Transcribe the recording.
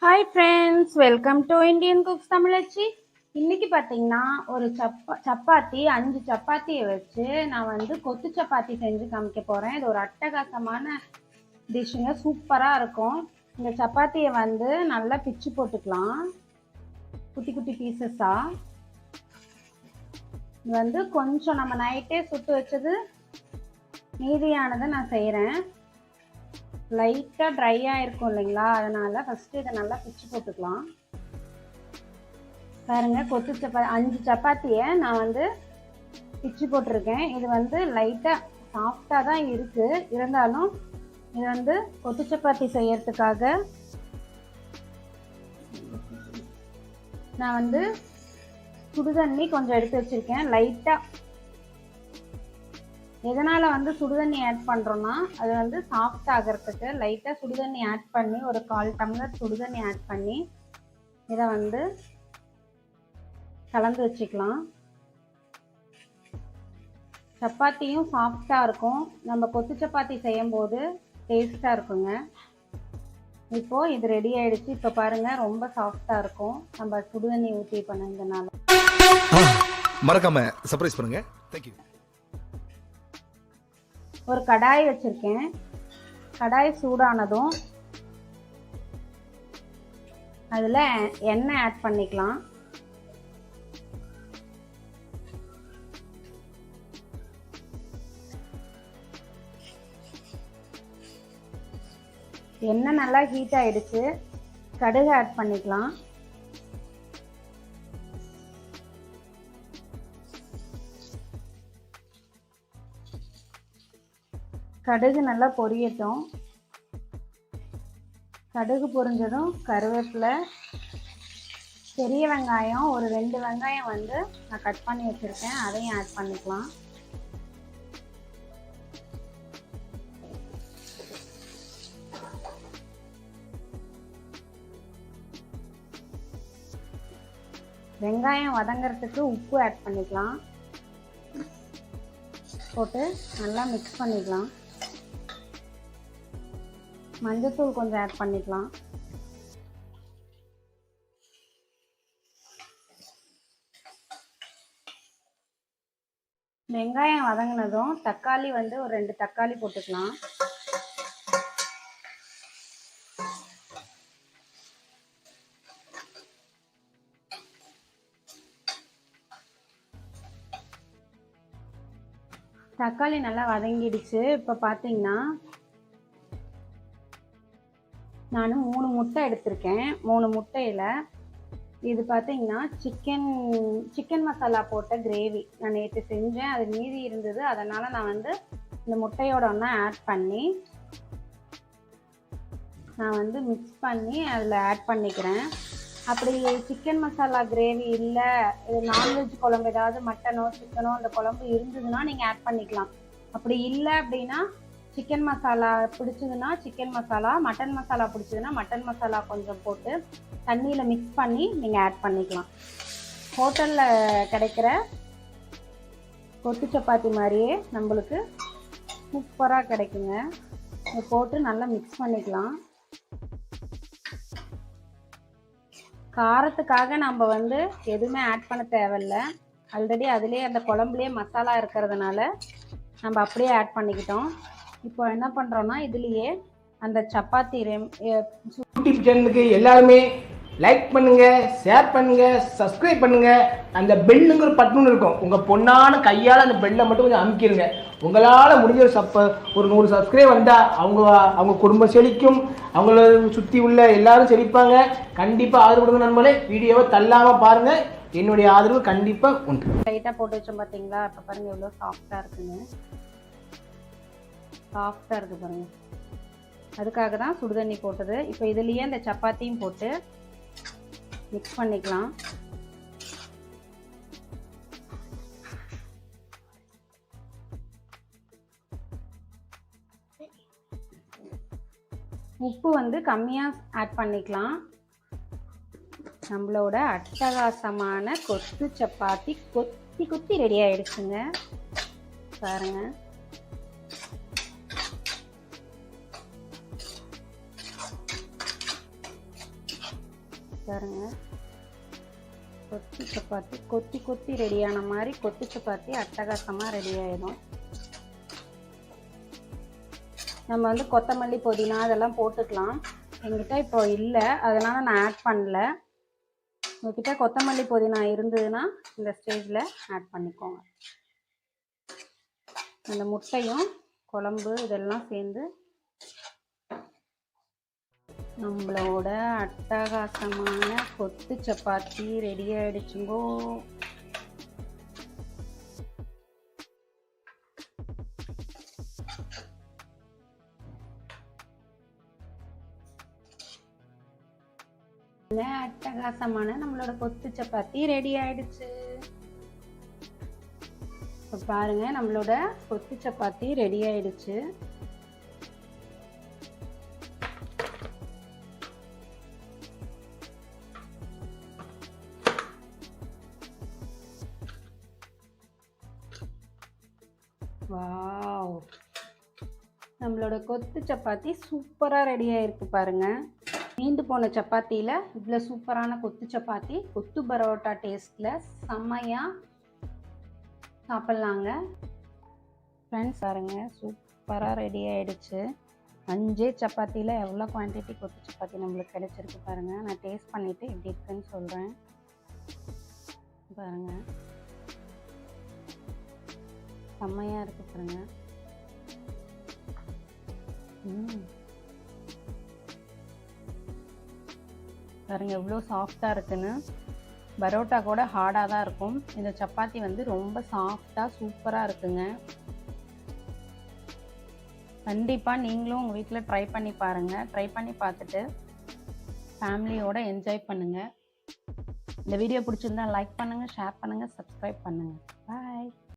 Hi friends, welcome to Indian cooks Tamizhachi. இன்னைக்கு பார்த்தீங்கன்னா ஒரு சப்பாத்தி 5 சப்பாத்தியை வச்சு நான் வந்து கொத்து சப்பாத்தி செஞ்சு காமிக்க போகிறேன். இது ஒரு அட்டகாசமான டிஷ்ஷுங்க, சூப்பராக இருக்கும். இந்த சப்பாத்தியை வந்து நல்லா பிச்சு போட்டுக்கலாம் குட்டி குட்டி பீசஸாக. இது வந்து கொஞ்சம் நம்ம நைட்டே சுட்டு வச்சது மீதியானதை நான் செய்கிறேன். லைட்டாக ட்ரையாக இருக்கும் இல்லைங்களா, அதனால் ஃபஸ்ட்டு இதை நல்லா பிச்சு போட்டுக்கலாம். பாருங்க, கொத்து சப்பாத்தி 5 சப்பாத்தியை நான் வந்து பிச்சு போட்டிருக்கேன். இது வந்து லைட்டாக சாஃப்டாக தான் இருக்குது, இருந்தாலும் இது வந்து கொத்து சப்பாத்தி செய்யறதுக்காக நான் வந்து சுடுதண்ணி கொஞ்சம் எடுத்து வச்சுருக்கேன். லைட்டாக எதனால் வந்து சுடுதண்ணி ஆட் பண்ணுறோன்னா, அது வந்து சாஃப்ட் ஆகிறதுக்கு லைட்டாக சுடுதண்ணி ஆட் பண்ணி ஒரு 1/4 டம்ளர் சுடுதண்ணி ஆட் பண்ணி இதை வந்து கலந்து வச்சுக்கலாம். சப்பாத்தியும் சாஃப்டாக இருக்கும், நம்ம கொத்து சப்பாத்தி செய்யும்போது டேஸ்ட்டாக இருக்குங்க. இப்போது இது ரெடி ஆகிடுச்சு. இப்போ பாருங்கள், ரொம்ப சாஃப்டாக இருக்கும் நம்ம சுடுதண்ணி ஊற்றி பண்ணதுனால. மறக்காம சர்ப்ரைஸ் பண்ணுங்க. தேங்க்யூ. ஒரு கடாய் வச்சுருக்கேன். கடாய் சூடானதும் அதில் எண்ணெய் ஆட் பண்ணிக்கலாம். எண்ணெய் நல்லா ஹீட் ஆகிடுச்சு. கடுகு ஆட் பண்ணிக்கலாம். கடுகு நல்லா பொரியட்டும். கடுகு பொரிஞ்சதும் கருவேப்பிலை, பெரிய வெங்காயம் ஒரு 2 வெங்காயம் வந்து நான் கட் பண்ணி வச்சுருக்கேன், அதையும் ஆட் பண்ணிக்கலாம். வெங்காயம் வதங்கிறதுக்கு உப்பு ஆட் பண்ணிக்கலாம். போட்டு நல்லா மிக்ஸ் பண்ணிக்கலாம். மஞ்சள்தூள் கொஞ்சம் ஆட் பண்ணிக்கலாம். வெங்காயம் வதங்கினதும் தக்காளி வந்து ஒரு 2 தக்காளி போட்டுக்கலாம். தக்காளி நல்லா வதங்கிடுச்சு. இப்போ பார்த்தீங்கன்னா நான் 3 முட்டை எடுத்திருக்கேன். 3 முட்டையில் இது பார்த்தீங்கன்னா சிக்கன் மசாலா போட்ட கிரேவி நான் நேற்று செஞ்சேன், அது மீதி இருந்தது. அதனால் நான் வந்து இந்த முட்டையோட ஒன்றா ஆட் பண்ணி நான் வந்து மிக்ஸ் பண்ணி அதில் ஆட் பண்ணிக்கிறேன். அப்படி சிக்கன் மசாலா கிரேவி இல்லை, இது நான்வெஜ் குழம்பு ஏதாவது மட்டனோ சிக்கனோ அந்த குழம்பு இருந்ததுன்னா நீங்கள் ஆட் பண்ணிக்கலாம். அப்படி இல்லை அப்படின்னா சிக்கன் மசாலா பிடிச்சதுன்னா சிக்கன் மசாலா, மட்டன் மசாலா பிடிச்சதுன்னா மட்டன் மசாலா கொஞ்சம் போட்டு தண்ணியில் மிக்ஸ் பண்ணி நீங்கள் ஆட் பண்ணிக்கலாம். ஹோட்டலில் கிடைக்கிற கொத்து சப்பாத்தி மாதிரியே நம்மளுக்கு சூப்பராக கிடைக்குங்க. இதை போட்டு நல்லா மிக்ஸ் பண்ணிக்கலாம். காரத்துக்காக நம்ம வந்து எதுவுமே ஆட் பண்ண தேவையில்லை, ஆல்ரெடி அதிலே அந்த குழம்புலேயே மசாலா இருக்கிறதுனால நம்ம அப்படியே ஆட் பண்ணிக்கிட்டோம். இப்போ என்ன பண்ணுறோன்னா இதுலேயே அந்த சப்பாத்தி யூடியூப் சேனலுக்கு எல்லாருமே லைக் பண்ணுங்க, ஷேர் பண்ணுங்க, சப்ஸ்கிரைப் பண்ணுங்க. அந்த பெல்லுங்கிற பட்டன் இருக்கும், உங்க பொண்ணான கையால் அந்த பெல்லை மட்டும் கொஞ்சம் அமுக்கிடுங்க. உங்களால் முடிஞ்ச ஒரு 100 சப்ஸ்கிரைப் வந்தால் அவங்க குடும்பம் செழிக்கும், அவங்கள சுற்றி உள்ள எல்லாரும் செழிப்பாங்க. கண்டிப்பாக ஆதரவு கொடுங்க நண்பர்களே. வீடியோவை தள்ளாமல் பாருங்க, என்னுடைய ஆதரவு கண்டிப்பாக உண்டு. லைட்டாக போட்டு வச்சோம் பார்த்தீங்களா, இப்போ பாருங்கள் எவ்வளோ சாஃப்டாக இருக்குங்க. சாஃப்டாக இருக்குது பாருங்கள், அதுக்காக தான் சுடுதண்ணி போட்டது. இப்போ இதுலேயே அந்த சப்பாத்தியும் போட்டு மிக்ஸ் பண்ணிக்கலாம். உப்பு வந்து கம்மியாக ஆட் பண்ணிக்கலாம். நம்மளோட அட்டகாசமான கொத்து சப்பாத்தி கொத்தி ரெடி ஆயிடுச்சுங்க பாருங்க. பாருங்க, கொத்து சப்பாத்தி கொத்தி கொத்தி ரெடியான மாதிரி கொத்து சப்பாத்தி அட்டகாசமாக ரெடி ஆயிடும். நம்ம வந்து கொத்தமல்லி புதினா அதெல்லாம் போட்டுக்கலாம். என்கிட்ட இப்போ இல்லை, அதனால் நான் ஆட் பண்ணல. உங்ககிட்ட கொத்தமல்லி புதினா இருந்ததுன்னா இந்த ஸ்டேஜில் ஆட் பண்ணிக்கோங்க. அந்த முட்டையும் குழம்பு இதெல்லாம் சேர்ந்து நம்மளோட அட்டகாசமான கொத்து சப்பாத்தி ரெடி ஆயிடுச்சுங்கோ. அட்டகாசமான நம்மளோட கொத்து சப்பாத்தி ரெடி ஆயிடுச்சு. இப்போ பாருங்க, நம்மளோட கொத்து சப்பாத்தி ரெடி ஆயிடுச்சு. வாவ், நம்மளோட கொத்து சப்பாத்தி சூப்பரா ரெடி ஆயிருக்கு பாருங்க. மீந்து போன சப்பாத்தியில இவ்வளோ சூப்பரான கொத்து சப்பாத்தி கொத்து பரோட்டா டேஸ்ட்ல செம்மையா சாப்பிட்லாங்க. ஃப்ரெண்ட்ஸ் பாருங்க, சூப்பராக ரெடி ஆயிடுச்சு. 5 சப்பாத்தியில் எவ்வளோ குவான்டிட்டி கொத்து சப்பாத்தி நம்மளுக்கு கிடைச்சிருக்கு பாருங்கள். நான் டேஸ்ட் பண்ணிவிட்டு எப்படி இருக்குன்னு சொல்கிறேன். பாருங்கள், செம்மையாக இருக்கு பாருங்க. பாருங்க எவ்வளோ சாஃப்டாக இருக்குன்னு. பரோட்டா கூட ஹார்டாக தான் இருக்கும். இந்த சப்பாத்தி வந்து ரொம்ப சாஃப்டாக சூப்பராக இருக்குங்க. கண்டிப்பாக நீங்களும் உங்கள் வீட்டில் ட்ரை பண்ணி பாருங்கள். ட்ரை பண்ணி பார்த்துட்டு ஃபேமிலியோடு என்ஜாய் பண்ணுங்கள். இந்த வீடியோ பிடிச்சிருந்தா லைக் பண்ணுங்கள், ஷேர் பண்ணுங்கள், சப்ஸ்கிரைப் பண்ணுங்கள். பாய்.